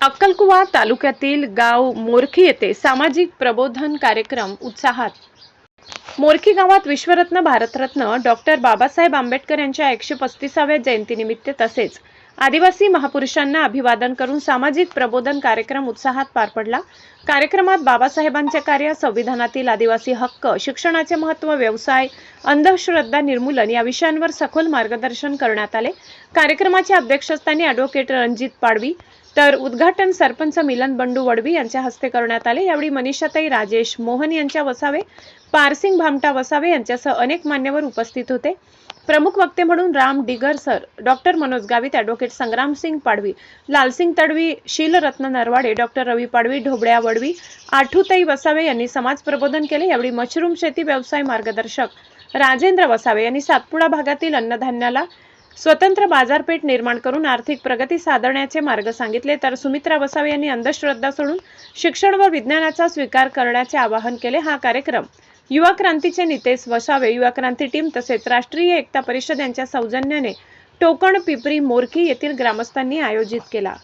अक्कलकुवा तालुक्यातील गाव मोरखी येथे सामाजिक प्रबोधन कार्यक्रम उत्साहात। मोरखी गावात विश्वरत्न भारतरत्न डॉक्टर बाबासाहेब आंबेडकर यांच्या 135व्या जयंतीनिमित्त तसेच आदिवासी महापुरुषांना अभिवादन करून सामाजिक प्रबोधन कार्यक्रम उत्साहात पार पडला। कार्यक्रमात बाबासाहेबांचे कार्य, संविधानातील आदिवासी हक्क, शिक्षणाचे महत्त्व, व्यवसाय, अंधश्रद्धा निर्मूलन या विषयांवर सखोल मार्गदर्शन करण्यात आले। कार्यक्रमाच्या अध्यक्षस्थानी ॲडव्होकेट रणजित पाडवी तर उद्घाटन सरपंच मिलन बंडू वडवी यांच्या हस्ते करण्यात आले। यावेळी मनीषाताई राजेश मोहन यांच्या वसावे, पारसिंग भामटा वसावे यांच्यासह अनेक मान्यवर उपस्थित होते। प्रमुख वक्ते म्हणून Ram Digar sir, doctor Manoj Gavit, advocate Sangramsingh Padvi, Lalsingh Tadvi, Shilratna Narwade, doctor Ravi Padvi, Dhoblya Wadvi, Athutai Vasave यांनी समाज प्रबोधन केले। यावेळी मशरूम शेती व्यवसाय मार्गदर्शक राजेंद्र वसावे यांनी सातपुडा भागातील अन्नधान्याला स्वतंत्र बाजारपेठ निर्माण करून आर्थिक प्रगती साधण्याचे मार्ग सांगितले, तर सुमित्रा वसावे यांनी अंधश्रद्धा सोडून शिक्षण व विज्ञानाचा स्वीकार करण्याचे आवाहन केले। हा कार्यक्रम युवा क्रांतीचे नितेश वसावे, युवा क्रांती टीम तसेच राष्ट्रीय एकता परिषद यांच्या सौजन्याने टोकण पिपरी मोरखी येथील ग्रामस्थांनी आयोजित केला।